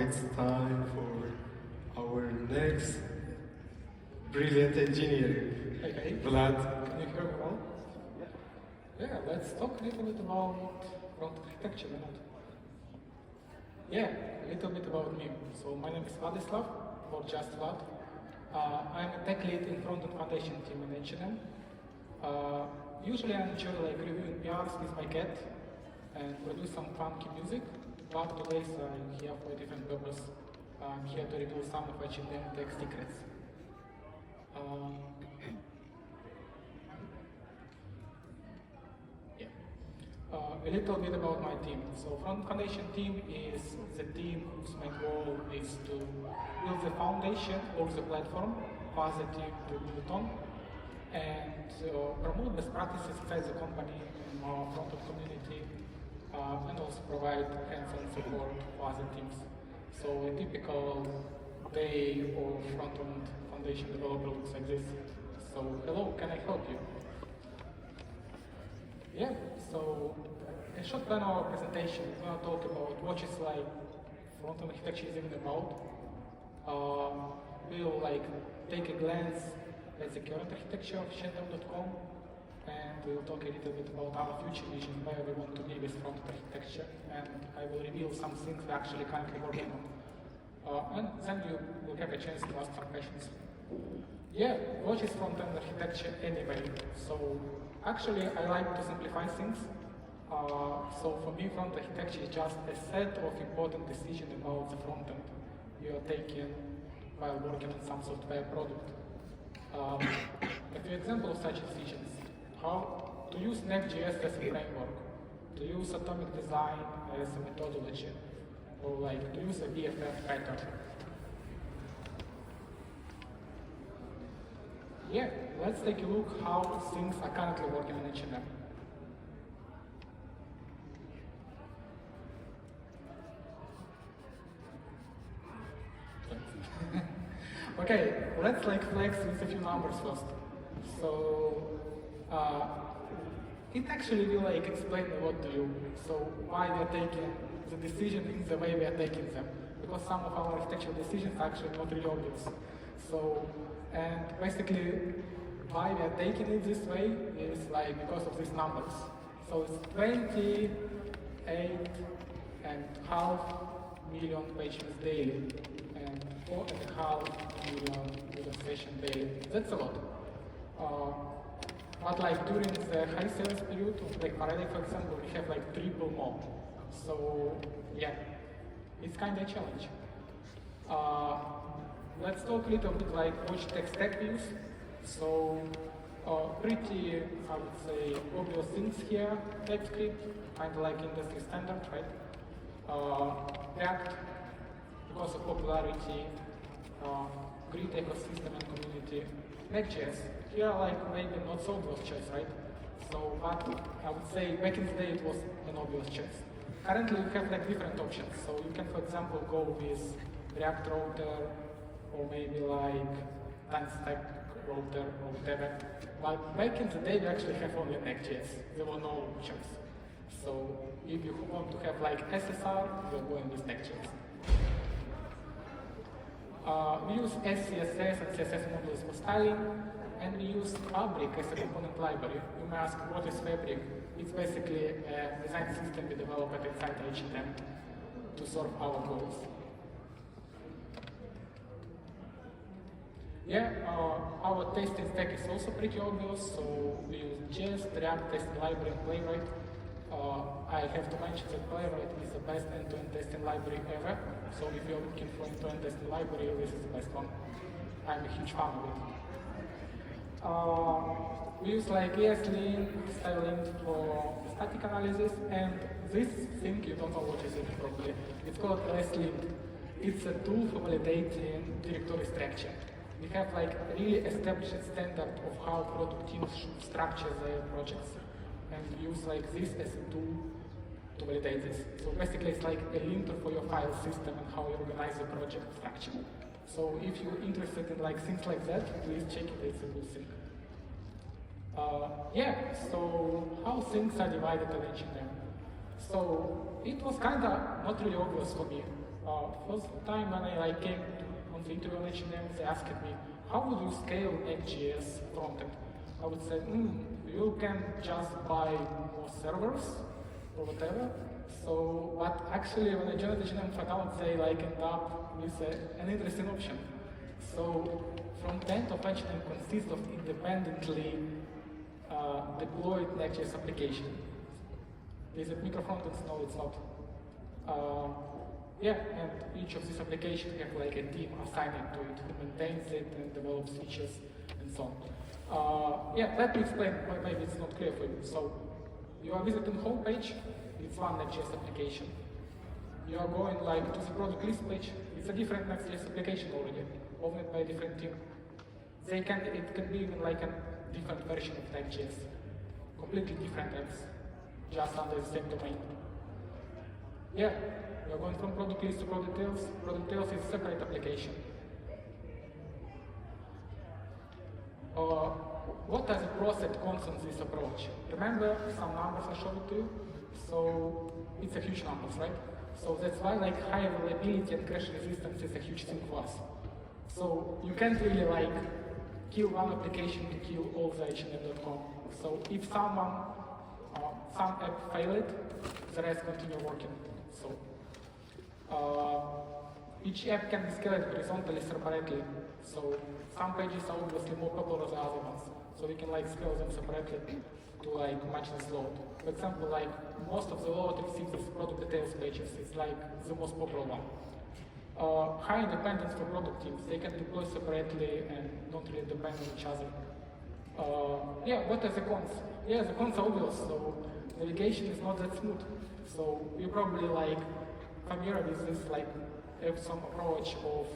it's time for our next brilliant engineer, Okay. Vlad. Can you hear me well? Yeah, let's talk a little bit about front architecture. Yeah, a little bit about me. So my name is Vladislav, or just Vlad. I'm a tech lead in Frontend Foundation team in H&M. Usually I enjoy reviewing PRs with my cat and produce some funky music, but today I'm here for a different purpose. I'm here to reveal some of H&M tech secrets. A little bit about my team. So Front Foundation team is the team whose main goal is to build the foundation of the platform for the team to build on and promote best practices inside the company and our front-end community and also provide hands-on support for other teams. So a typical day of front-end foundation developer looks like this. So hello, can I help you? Yeah, so a short plan of our presentation, we're going to talk about what is front-end architecture is even about. We'll take a glance at the current architecture of Semla.com, and we'll talk a little bit about our future vision, where we want to be with front-end architecture, and I will reveal some things we're actually currently working on. And then you will have a chance to ask some questions. Yeah, what is front-end architecture anyway? So actually, I like to simplify things. So for me, front architecture is just a set of important decisions about the front-end you are taking while working on some software product. A few examples of such decisions: how to use Next.js as a framework, to use atomic design as a methodology, or to use a BFF pattern. Yeah, let's take a look how things are currently working in H&M. Okay, let's flex with a few numbers first. So it actually will explain a lot to you. So why we are taking the decision in the way we are taking them, because some of our architectural decisions are actually not really obvious. So and basically why we are taking it this way is because of these numbers. So it's 28.5 million pages daily and 4.5 million user sessions daily. That's a lot. But during the high sales period of Black Friday, for example, we have triple more. So yeah, it's kind of a challenge. Let's talk a little bit which tech stack we use. So pretty, I would say, obvious things here. TypeScript, kind of industry standard, right? React, because of popularity, great ecosystem and community. Next.js, here maybe not so obvious choice, right? So, but I would say back in the day it was an obvious choice. Currently we have different options. So you can, for example, go with React Router, or maybe TimeStack Router or whatever. But back in the day we actually have only Next.js. There were no options. So if you want to have SSR, you're going with Next.js. We use SCSS and CSS modules for styling, and we use Fabric as a component library. You may ask, what is Fabric? It's basically a design system we developed inside H&M to serve our goals. Yeah, our testing stack is also pretty obvious, so we use Jest, React testing library, and Playwright. I have to mention that Playwright is the best end-to-end testing library ever, so if you're looking for end-to-end testing library, this is the best one. I'm a huge fan of it. We use ESLint, StyleLint for static analysis, and this thing you don't know what is it probably. It's called ESLint. It's a tool for validating directory structure. We have really established standard of how product teams should structure their projects, and we use this as a tool to validate this. So basically it's a linter for your file system and how you organize the project structure. So if you're interested in things like that, please check it, it's a good thing. Yeah, so how things are divided at H&M. So it was kind of not really obvious for me. First time when I came on the interview on H&M, they asked me, how would you scale Next.js frontend? I would say, you can just buy more servers or whatever. So, but actually when I joined H&M, I found out they ended up with an interesting option. So, frontend of H&M consists of independently deployed Next.js application. Is it micro frontends? No, it's not. Yeah, and each of these applications have a team assigned to it who maintains it and develops features and so on. Yeah, let me explain, maybe it's not clear for you. So, you are visiting homepage, it's one Next.js application. You are going to the product list page, it's a different Next.js application already, owned by a different team. It can be even a different version of Next.js, completely different apps, just under the same domain. Yeah, we are going from product list to product details. Product details is a separate application. What are the pros and cons on this approach? Remember some numbers I showed to you? So it's a huge numbers, right? So that's why high availability and crash resistance is a huge thing for us. So you can't really kill one application to kill all the H&M.com. So if some app failed, the rest continue working. So each app can be scaled horizontally separately. So some pages are obviously more popular than other ones. So we can scale them separately to match this load. For example, most of the load receives as product details pages. It's the most popular one. High independence for product teams. They can deploy separately and don't really depend on each other. Yeah, what are the cons? Yeah, the cons are obvious. So navigation is not that smooth. So you're probably familiar with this have some approach of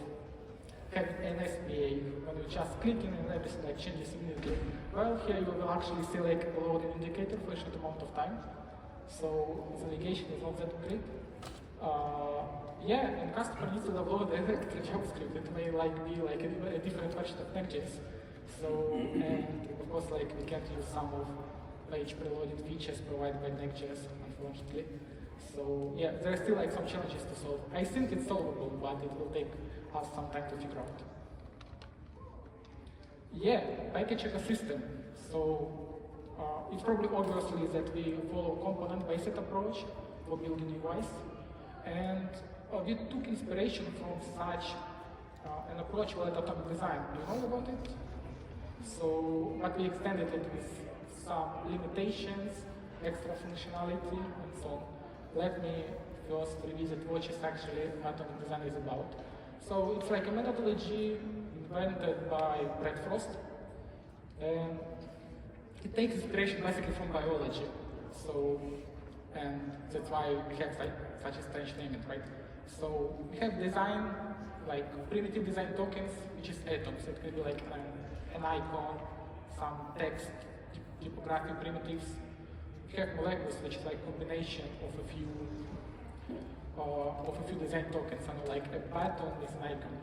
having an SPA when you just click in and everything changes immediately. Well, here you will actually see a loading indicator for a short amount of time. So the navigation is not that great. Yeah, and customer needs to download direct JavaScript. It may be a different version of Next.js. So, and of course we can't use some of page preloading features provided by Next.js, unfortunately. So yeah, there are still some challenges to solve. I think it's solvable, but it will take us some time to figure out. Yeah, package ecosystem. So it's probably obviously that we follow component-based approach for building UIs, and we took inspiration from such an approach called atomic design. Do you know about it? So, but we extended it with some limitations, extra functionality, and so on. Let me first revisit what actually atomic design is about. So it's a methodology invented by Brad Frost, and it takes inspiration basically from biology. So, and that's why we have such a strange naming, right? So we have design, primitive design tokens, which is atoms. It could be an icon, some text, typographic primitives. We have molecules, which is combination of a few design tokens, and a pattern is an icon.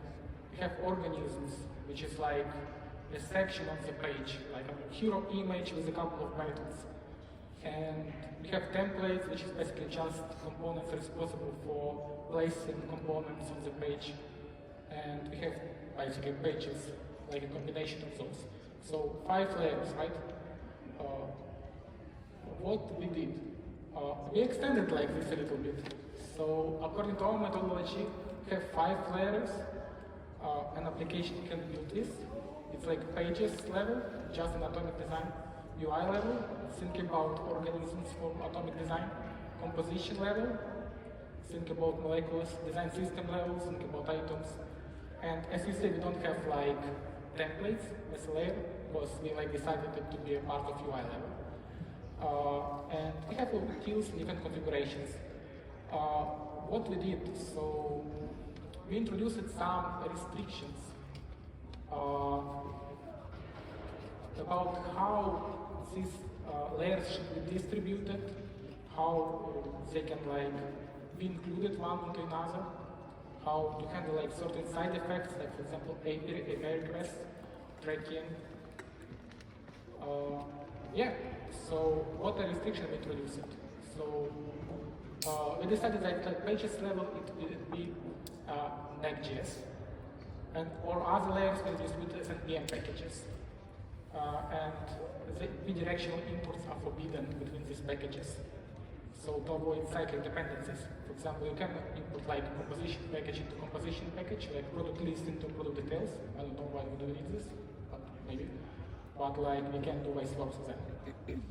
We have organisms, which is a section on the page, a hero image with a couple of methods. And we have templates, which is basically just components responsible for placing components on the page. And we have basically pages, a combination of those. So 5 layers, right? What we did? We extended this a little bit. So according to our methodology, we have 5 layers. An application can build this. It's pages level, just an atomic design. UI level, think about organisms from atomic design. Composition level, think about molecules. Design system level, think about items. And as you see, we don't have templates as a layer, because we decided it to be a part of UI level. And we have utils in different configurations. What we did, so we introduced some restrictions about how these layers should be distributed, how they can be included one into another, how to handle certain side effects, for example API requests, tracking. Yeah, so what are restrictions we introduced? So We decided that at pages level it will be Next.js, and or other layers will be with SNPM packages. And the bidirectional imports are forbidden between these packages. So to avoid cyclic dependencies. For example, you can import like composition package into composition package, like product list into product details. I don't know why we do need this, but maybe. But like we can do vice versa then.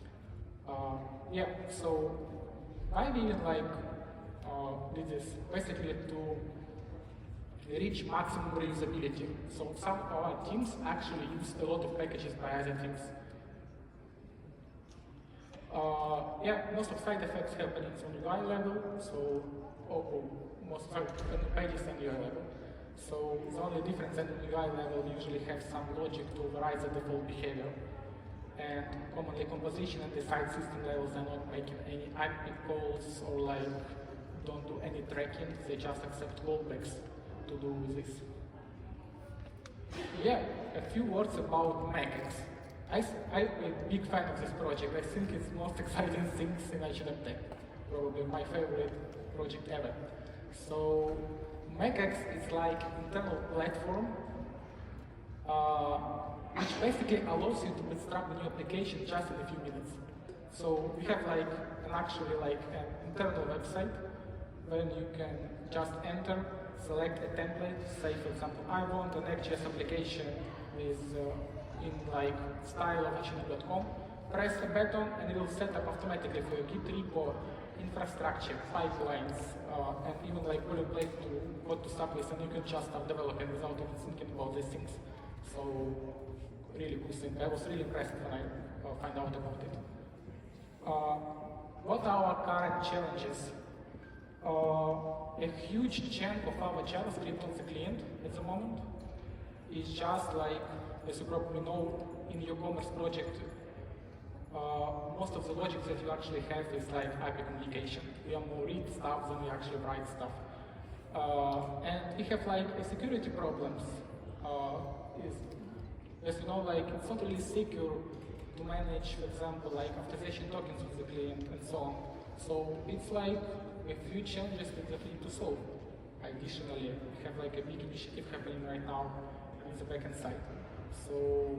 Yeah, so why we like did this basically to reach maximum reusability. So some of our teams actually use a lot of packages by other teams. Yeah, most of side effects happen on UI level, so most of the pages on UI level. So the only difference that on UI level we usually have some logic to override the default behavior. And commonly composition and the side system levels are not making any IP calls or like don't do any tracking, they just accept callbacks to do this. Yeah, a few words about Makex. I'm a big fan of this project. I think it's the most exciting thing in HTML tech. Probably my favorite project ever. So Makex is like internal platform which basically allows you to bootstrap the new application just in a few minutes. So we have like an internal website when you can just enter, select a template, say for example, I want an Next.js application with in like style of html.com, press a button and it will set up automatically for your Git repo, infrastructure, pipelines, and even like boilerplate to what to start with, and you can just start developing without even thinking about these things. So really cool thing. I was really impressed when I found out about it. What are our current challenges? A huge chunk of our JavaScript on the client at the moment is just like, as you probably know, in your commerce project, most of the logic that you actually have is like IP communication. We are more read stuff than we actually write stuff. And we have like security problems. As you know, like it's not really secure to manage, for example, like authorization tokens with the client and so on. So it's like a few challenges that we need to solve. Additionally, we have like a big initiative happening right now in the backend side. So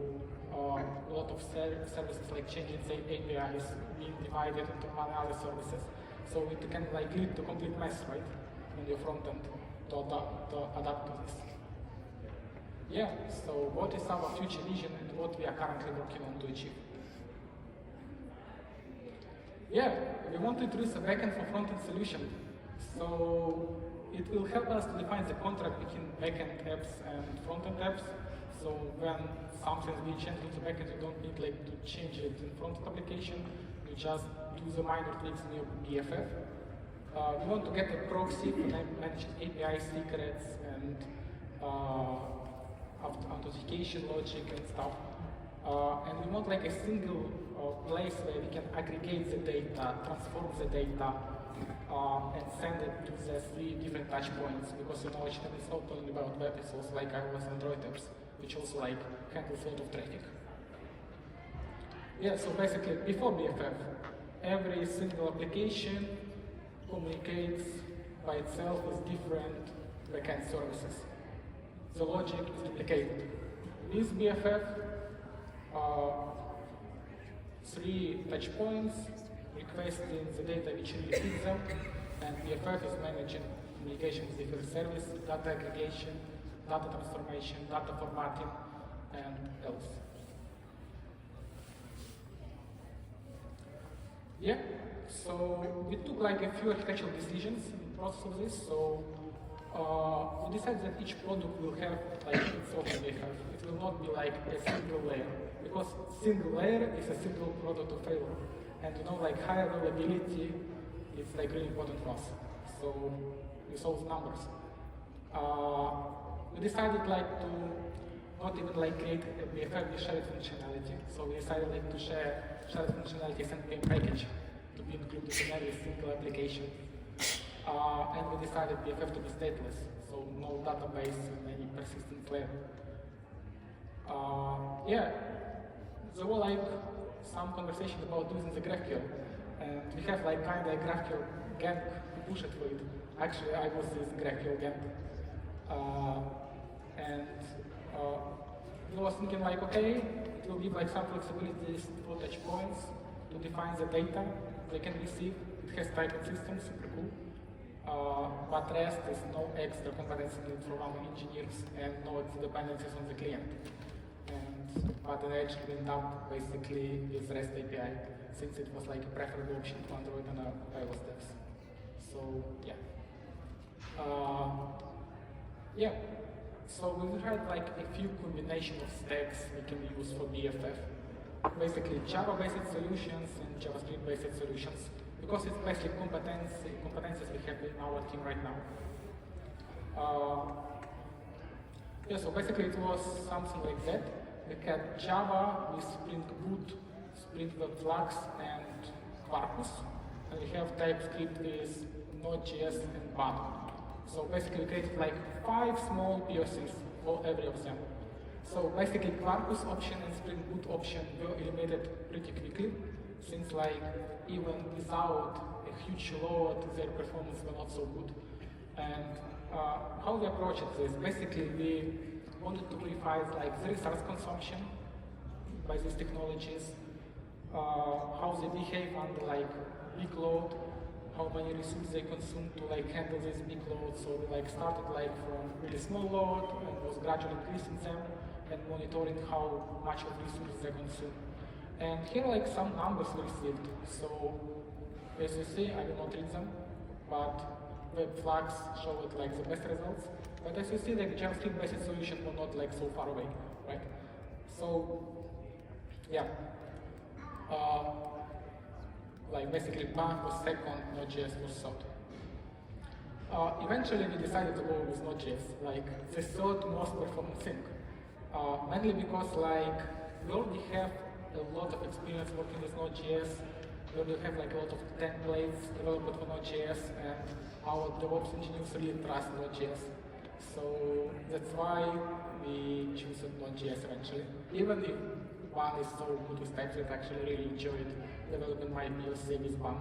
a lot of services like changing say APIs being divided into other services. So it can like lead to complete mess, right, in your frontend to adapt to this. Yeah, so what is our future vision and what we are currently working on to achieve? Yeah, we want to introduce a backend for frontend solution. So it will help us to define the contract between backend apps and frontend apps. So when something is being changed in the backend, you don't need like to change it in frontend application. You just do the minor tweaks in your BFF. We want to get a proxy for managing API secrets and authentication logic and stuff. And we want like a single place where we can aggregate the data, transform the data, and send it to the 3 different touch points. Because you know, HTML is not only about web, it's also like iOS and Android apps, which also like handles a lot of traffic. Yeah, so basically before BFF, every single application communicates by itself with different backend services. The logic is duplicated. With BFF, 3 touch points, requesting the data which really fits them, and BFF is managing communication with different services, data aggregation, data transformation, data formatting, and else. Yeah, so we took like a few architectural decisions in the process of this. So we decided that each product will have like its own BFF. It will not be like a single layer, because single layer is a single product of failure. And you know, like high availability is like really important for us. So we solve numbers. We decided like to not even like create a BFF with shared functionality. So we decided like to share shared functionality as NPM package to be included in every single application. And we decided BFF to be stateless, so no database and any persistent layer. Yeah, there were like some conversation about using the GraphQL, and we have like kind of a GraphQL gang to push it for it. Actually, I was this GraphQL gang. And I was thinking like, okay, it will give like some flexibilities for touch points to define the data they can receive. It has typing systems, super cool. But REST is no extra competency needed from our engineers and no extra dependencies on the client. But it actually went up basically with REST API, since it was like a preferable option to Android and iOS devs. So yeah. Yeah. So we tried like a few combination of stacks we can use for BFF. Basically Java-based solutions and JavaScript-based solutions, because it's basically competencies we have in our team right now. Yeah, so basically it was something like that. We had Java with Spring Boot, Spring Web Flux, and Quarkus. And we have TypeScript with Node.js and Button. So basically we created like 5 small POCs for every of them. So basically Quarkus option and Spring Boot option were eliminated pretty quickly, since like even without a huge load, their performance were not so good. And how we approached this, basically we wanted to verify like the resource consumption by these technologies, how they behave under like big load, how many resources they consume to like handle this big load. So we like started like from really small load and was gradually increasing them and monitoring how much of resources they consume. And here are like some numbers we received. So as you see, I will not read them, but Webflux showed like the best results. But as you see, like JavaScript-based solutions were not like so far away, right? So yeah. Like basically Bank was second, Node.js was third. Eventually we decided to go with Node.js, like the third most performant thing. Mainly because like we already have a lot of experience working with Node.js, we already have like a lot of templates developed for Node.js, and our DevOps engineers really trust Node.js. So that's why we choose Node.js eventually. Even if one is so good with TypeScript, I actually really enjoyed developing my POC with one.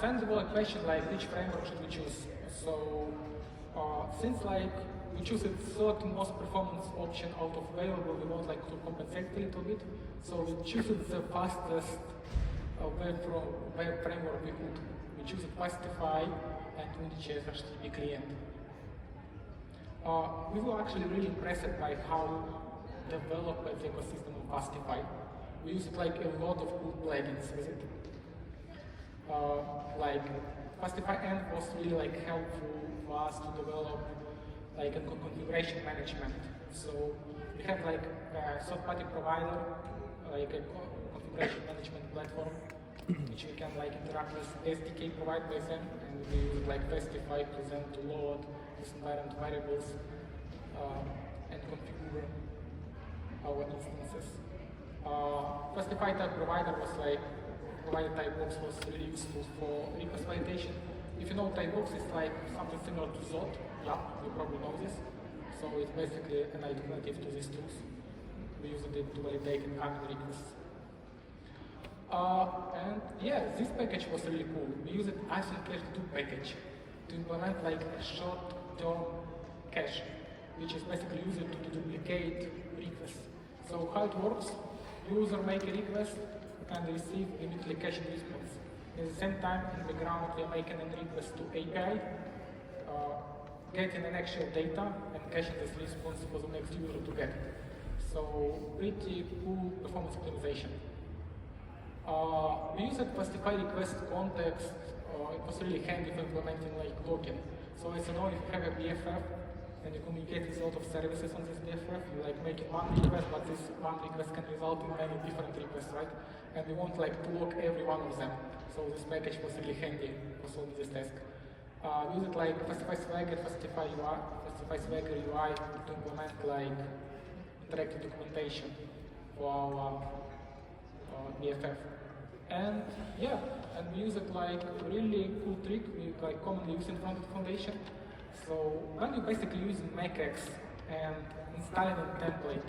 Then there was a question like which framework should we choose? So since like we choose the third most performance option out of available, we want like to compensate a little bit. So we choose the fastest web framework we could. We choose Fastify and Node.js HTTP client. We were actually really impressed by how developed the ecosystem of Fastify. We used like a lot of cool plugins with it. Like Fastify End was really like helpful for us to develop like a configuration management. So we have like a third-party provider, like a configuration management platform, which we can like interact with SDK provided by them, and we use like Fastify to them to load these environment variables and configure our instances. Fastify type provider was like provided typebox was really useful for request validation. If you know typebox, it's like something similar to Zot. Yeah, you probably know this. So it's basically an alternative to these tools. We use it to validate incoming requests. And yeah, this package was really cool. We use it as a cache2 package to implement like a short-term cache, which is basically used to duplicate requests. So how it works, user make a request and receive immediately cached response. At the same time, in the background, we are making a request to API, getting an actual data and caching this response for the next user to get. So pretty cool performance optimization. We used Fastify request context. It was really handy for implementing like logging. So as you know, if you have a BFF and you communicate with a lot of services on this BFF, you like make one request, but this one request can result in many different requests, right? And we want like to log every one of them. So this package was really handy for solving this task. We used like Fastify Swagger, Fastify UI, Fastify Swagger UI to implement like interactive documentation for our BFF. And yeah, and we use it like a really cool trick we like commonly use in Frontend Foundation. So when you basically using Makex and installing a template,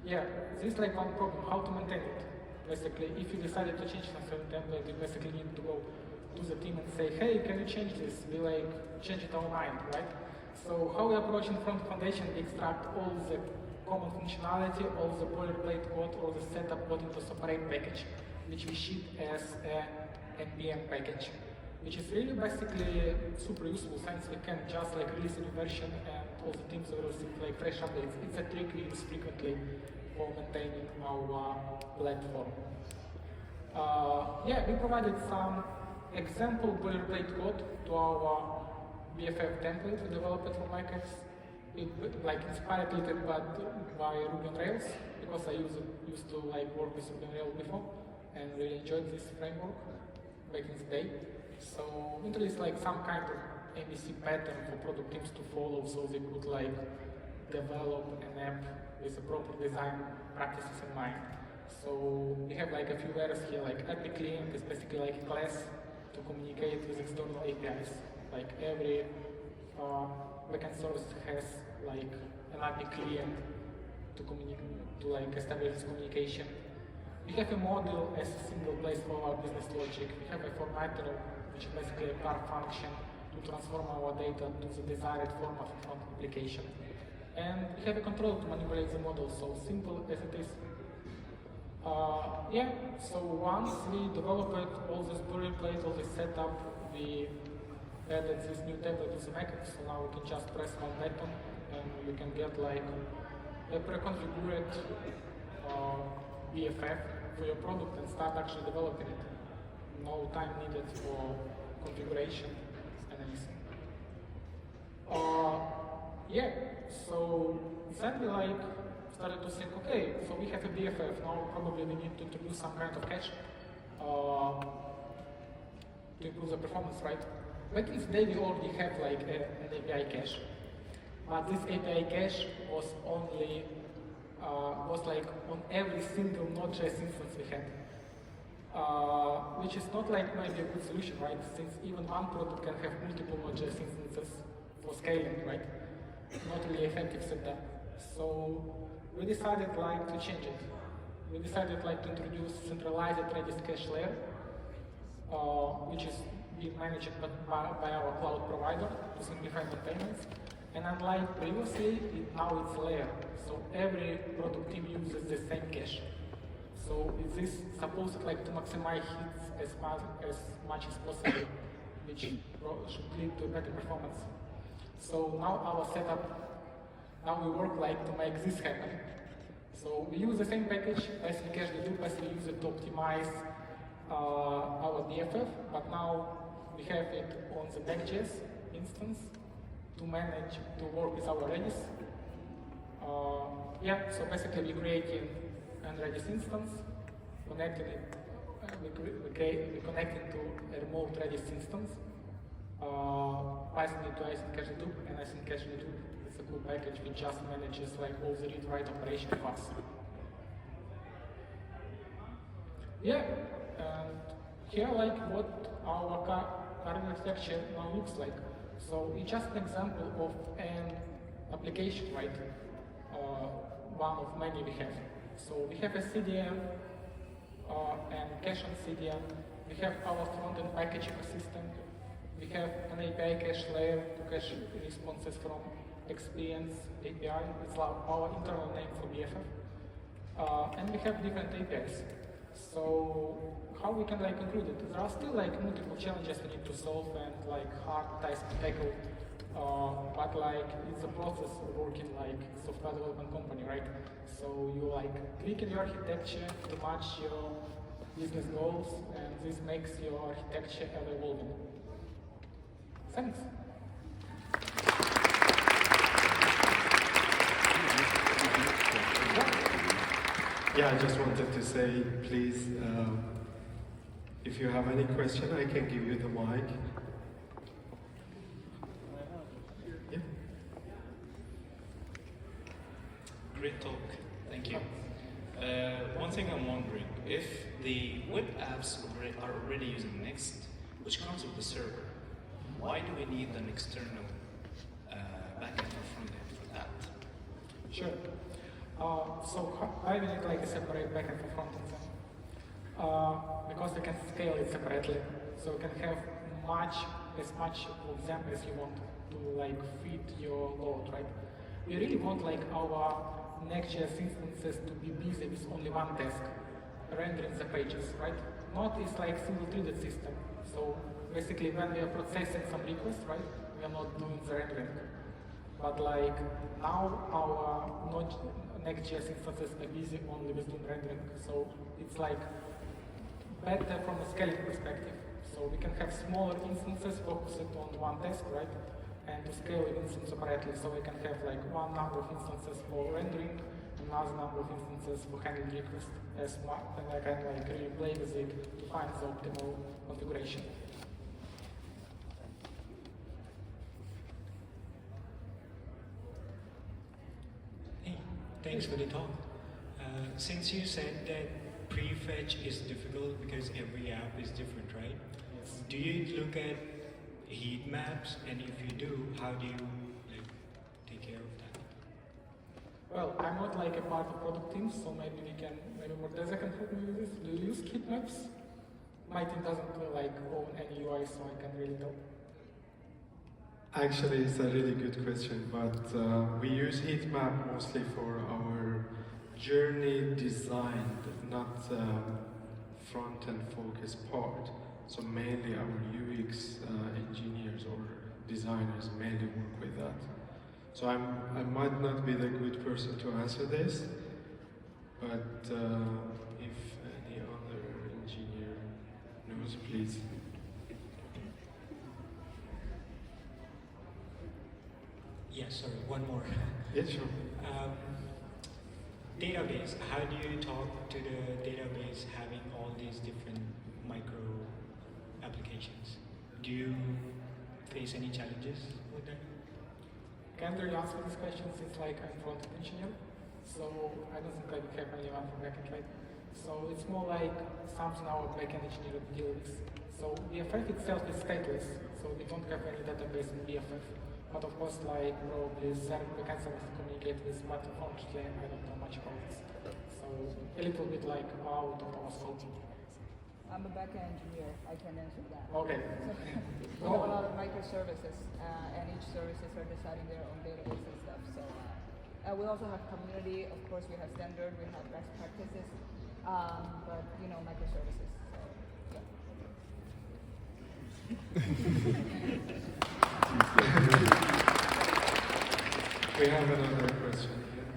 yeah, this is like one problem, how to maintain it. Basically, if you decided to change some certain template, you basically need to go to the team and say, hey, can you change this? We like change it all night, right? So how we approach in Front Foundation, we extract all the common functionality, all the boilerplate code, all the setup code into separate package, which we ship as a NPM package, which is really basically super useful since we can just like release a new version and all the teams will receive like fresh updates. It's a trick we use frequently for maintaining our platform. Yeah, we provided some example boilerplate code to our BFF template we developed for Mac. It like inspired a little bit by Ruby on Rails because I used to like work with Ruby on Rails before and really enjoyed this framework back in the day. So we introduced like some kind of MVC pattern for product teams to follow so they could like develop an app with the proper design practices in mind. So we have like a few errors here, like API client is basically like a class to communicate with external APIs. Like every backend service has like an API client to like establish this communication. We have a module as a single place for our business logic. We have a formatter, which is basically a car function to transform our data to the desired format from the application. And we have a control to manipulate the model, so simple as it is. Yeah, so once we developed all this boilerplate, all this setup, we added this new template to the Mac, so now we can just press one button and you can get like a pre-configured BFF for your product and start actually developing it. No time needed for configuration and anything. Yeah, so then we like started to think, okay, so we have a BFF, now probably we need to introduce some kind of cache to improve the performance, right? Back in the day, we already have like an API cache, but this API cache was only was like on every single Node.js instance we had, which is not like maybe a good solution, right? Since even one product can have multiple Node.js instances for scaling, right? Not really effective setup. So we decided like to change it. We decided like to introduce centralized Redis cache layer, which is being managed by our cloud provider to simplify maintenance. And unlike previously, now it's layer. So every product team uses the same cache. So it is supposed like to maximize hits as much as possible, which should lead to better performance. So now our setup, now we work like to make this happen. So we use the same package, basically cache dedupe, as we use it to optimize our BFF, but now we have it on the Next.js instance to manage, to work with our Redis. Yeah, so basically we creating an Redis instance, connecting it, we connect it to a remote Redis instance, passing it to async cache dedupe, and async cache dedupe is a cool package which just manages like all the read-write operation for us. Yeah, and here like what our current architecture now looks like. So it's just an example of an application, right? One of many we have. So we have a CDN and cache on CDN. We have our front-end package ecosystem. We have an API cache layer to cache responses from Experience API. It's our internal name for BFF. And we have different APIs. So how we can like include it? There are still like multiple challenges we need to solve and like hard tasks to tackle. But like it's a process of working like software development company, right? So you like tweak in your architecture to match your business goals, and this makes your architecture ever evolving. Thanks. Yeah, I just wanted to say, please, if you have any question, I can give you the mic. Yeah. Great talk, thank you. One thing I'm wondering, if the web apps are already using Next, which comes with the server, why do we need an external backend or frontend for that? Sure. So I will need like a separate backend for frontend. because we can scale it separately. So you can have as much of them as you want to like fit your load, right? We really want like our Next.js instances to be busy with only one task, rendering the pages, right? Not it's like single-threaded system. So basically when we are processing some requests, right, we are not doing the rendering. But like now our Next.js instances are busy only with doing rendering. So it's like better from a scaling perspective. So we can have smaller instances focused on one task, right? And to scale an instance separately. So we can have like one number of instances for rendering, another number of instances for handling requests as one, and I can like really play with it to find the optimal configuration. Hey, thanks for the talk. Since you said that prefetch is difficult because every app is different, right? Yes. Do you look at heat maps, and if you do, how do you like take care of that? Well, I'm not like a part of product team, so maybe Mordeza can help me with this. Do you use heat maps? My team doesn't like own any UI, so I can really tell. Actually, it's a really good question, but we use heat map mostly for our journey design, not front-end focused part. So mainly our UX engineers or designers mainly work with that. So I might not be the good person to answer this, but if any other engineer knows, please. Yeah, sorry, one more. Yeah, sure. Database, how do you talk to the database having all these different micro applications? Do you face any challenges with that? Can't really answer this question since like I'm front-end engineer, so I don't think I have anyone from backend, right? So it's more like something our backend engineer deal with. So BFF itself is stateless, so we don't have any database in BFF. But of course, like probably backend servers communicate with, but unfortunately I don't know much about this. So a little bit like out of our scope. I'm a backend engineer. I can answer that. Okay. We have a lot of microservices, and each services are deciding their own database and stuff. So we also have community. Of course, we have standard. We have best practices. But you know, microservices. So, We have another question here.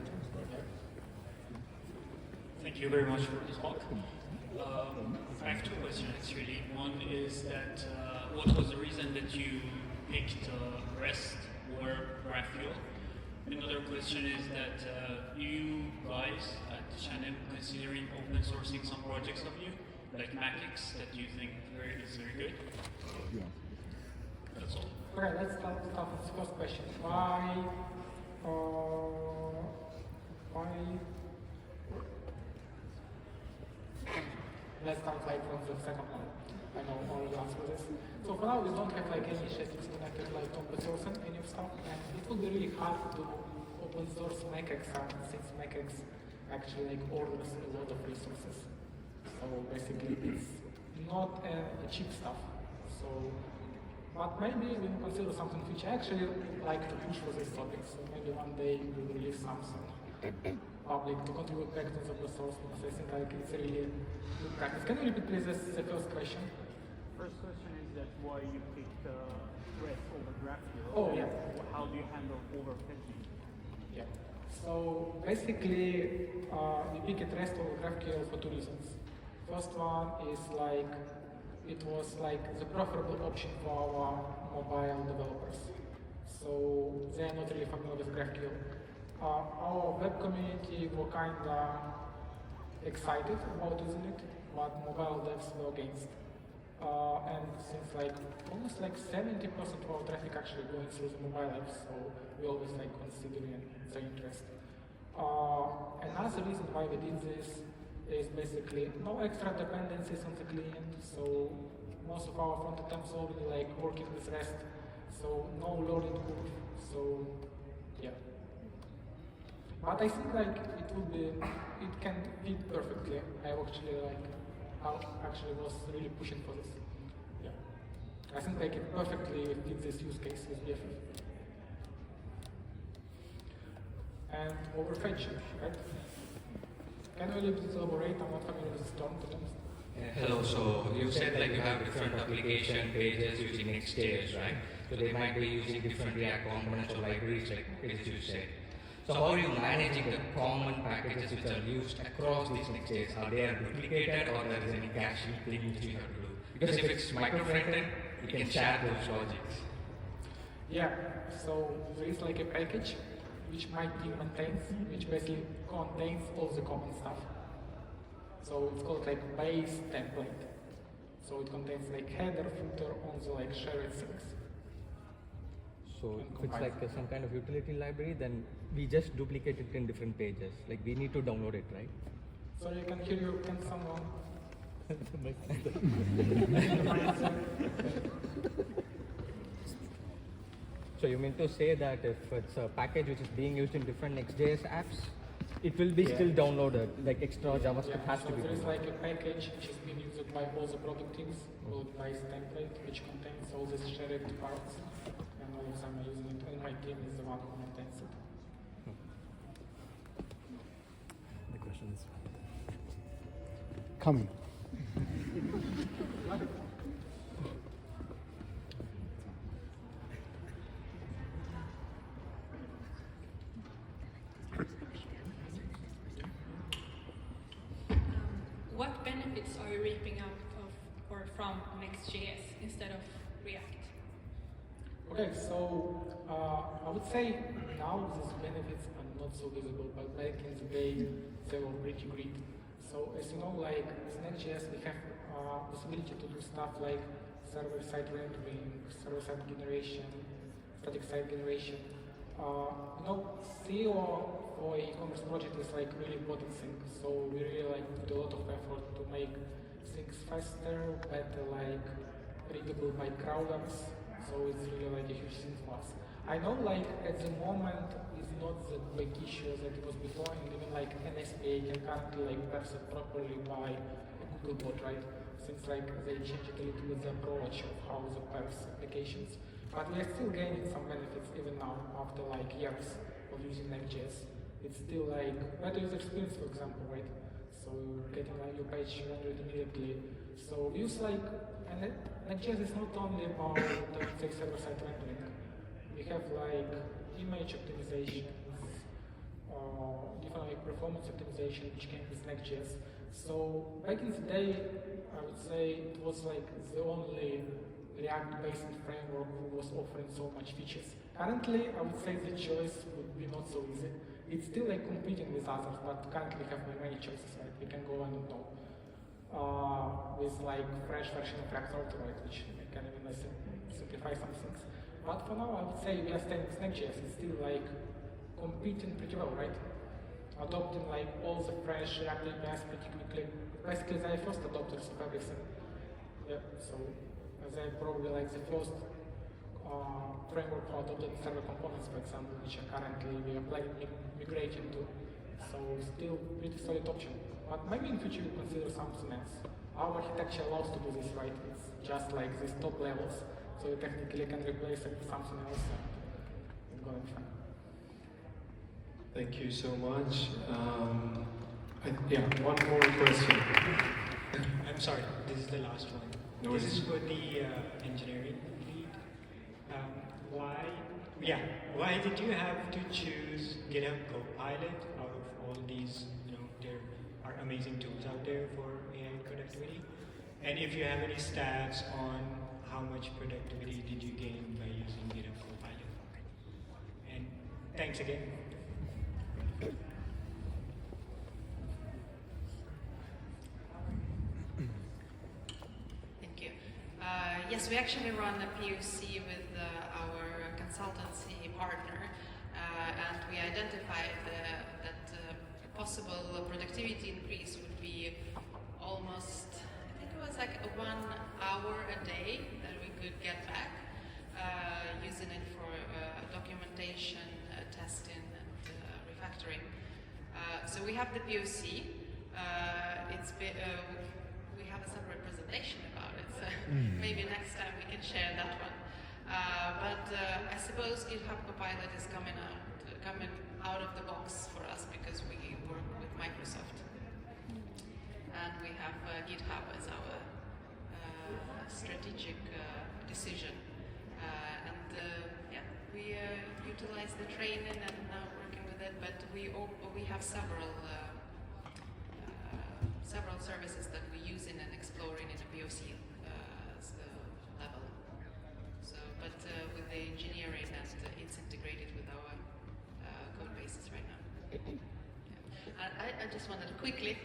Thank you very much for the talk. I have two questions actually. One is that what was the reason that you picked REST or GraphQL? Another question is that you guys at Chanel considering open sourcing some projects of you, like Macix, that you think is very good? Yeah. That's all. Okay, let's start with the first question. Why? Let's start like from the second one. I know all the answer this. So for now, we don't have like any initiatives connected like open sourcing any of stuff, and it will be really hard to open source Macix since Macix actually like orders a lot of resources. So basically, it's not a cheap stuff. So, but maybe we will consider something which I actually like to push for this topic. So maybe one day we will release something public to contribute back to the open source because I think like it's a really good practice. Can you repeat please the first question? First question is that why you picked REST over GraphQL. Oh, yeah. How do you handle overfetching? Yeah. So basically, we picked REST over GraphQL for two reasons. First one is like it was like the preferable option for our mobile developers. So they are not really familiar with GraphQL. Our web community were kinda excited about using it, but mobile devs were against. And since like almost like 70% of our traffic actually going through the mobile apps, so we always like considering the interest. Another reason why we did this is basically no extra dependencies on the client, so most of our front attempts already like working with REST, so no learning curve, so yeah. But I think like it can fit perfectly. I actually like actually was really pushing for this. Yeah. I think like it perfectly fits this use case with BFF. And overfetching, right? Can you a little bit elaborate on what familiar with this term, to be honest? Hello, so you said like you have different application pages using Next.js, right? So they might be using different React components or libraries like packages you said. So how are you managing the common packages which are used across these Next.js? Are they duplicated or there is any caching thing which you have to do? Because if it's micro frontend, you can share those logics. Yeah, so there is like a package which my team maintains, which basically contains all the common stuff. So it's called like base template. So it contains like header, footer, on the like shared things. So if it's like some kind of utility library, then we just duplicate it in different pages. Like we need to download it, right? Sorry, I can hear you. Can someone? So you mean to say that if it's a package which is being used in different Next.js apps, it will be still downloaded, like extra JavaScript has to be There is downloaded. like a package which is being used by all the product teams called base template, which contains all these shared parts, and all of them are using it, and my team is the one who maintains it. The question is coming. What benefits are you reaping out of or from Next.js instead of React? Okay, so I would say now these benefits are not so visible, but back in the day they were pretty great. So as you know, like with Next.js we have possibility to do stuff like server-side rendering, server-side generation, static site generation. You know, SEO for e-commerce project is like really important thing. So we really like put a lot of effort to make things faster, better, like readable by crawlers. So it's really like a huge thing for us. I know like at the moment it's not the big issue that it was before, and even like NSPA can currently like parse it properly by a Google bot, right? Since like they changed it a little bit the approach of how they parse applications. But we are still gaining some benefits even now after like years of using Next.js. It's still like better user experience, for example, right? So you're getting like your page rendered immediately. So we use like, and Next.js is not only about say server-side rendering. We have like image optimizations, different like performance optimization which came with Next.js. So back in the day, I would say it was like the only React-based framework who was offering so much features. Currently, I would say the choice would be not so easy. It's still like competing with others, but currently we have many choices, right? We can go and know with like fresh version of React Router, right, which can even simplify some things. But for now, I would say we are staying with Next.js. It's still like competing pretty well, right? Adopting like all the fresh React APIs pretty quickly. Basically, they first adopters of everything. Yeah, so they're probably like the first framework for adopted server components, for example, which are currently we are planning migrating to. So still pretty solid option. But maybe in future we consider something else. Our architecture allows to do this, right? It's just like these top levels. So you technically can replace it with something else and it's going to be fine. Thank you so much. Yeah, one more question. I'm sorry, this is the last one. No, this is for the engineering lead. Why did you have to choose GitHub Copilot out of all these? You know, there are amazing tools out there for AI productivity. And if you have any stats on how much productivity did you gain by using GitHub Copilot? And thanks again. Thank you. Yes, we actually run a POC with our consultancy partner, and we identified that a possible productivity increase would be almost, I think it was like 1 hour a day that we could get back, using it for documentation, testing, and refactoring. So we have the POC. We have have some representation about it. So maybe next time we can share that one. But I suppose GitHub Copilot is coming out of the box for us because we work with Microsoft. And we have GitHub as our strategic decision. We utilize the training and now working with it, but we have several services that we use in and exploring in a POC level. So, but with the engineering and it's integrated with our code bases right now. I just wanted quickly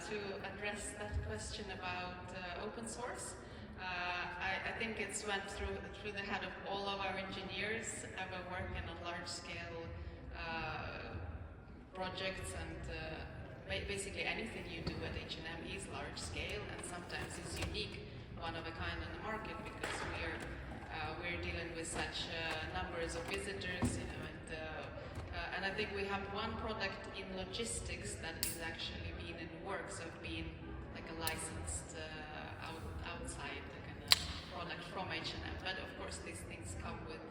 to address that question about open source. I think it's went through the head of all of our engineers ever working on large-scale projects, and basically anything you do at H&M is large-scale, and sometimes it's unique, one of a kind on the market, because we're dealing with such numbers of visitors, and I think we have one product in logistics that is actually being in the works of being like a licensed outside kind of product from H&M. But of course, these things come with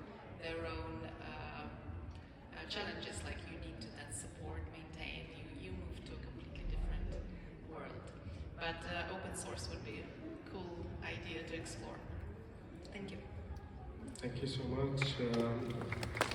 their own challenges, like you need to then support, maintain. You move to a completely different world. But open source would be a cool idea to explore. Thank you. Thank you so much.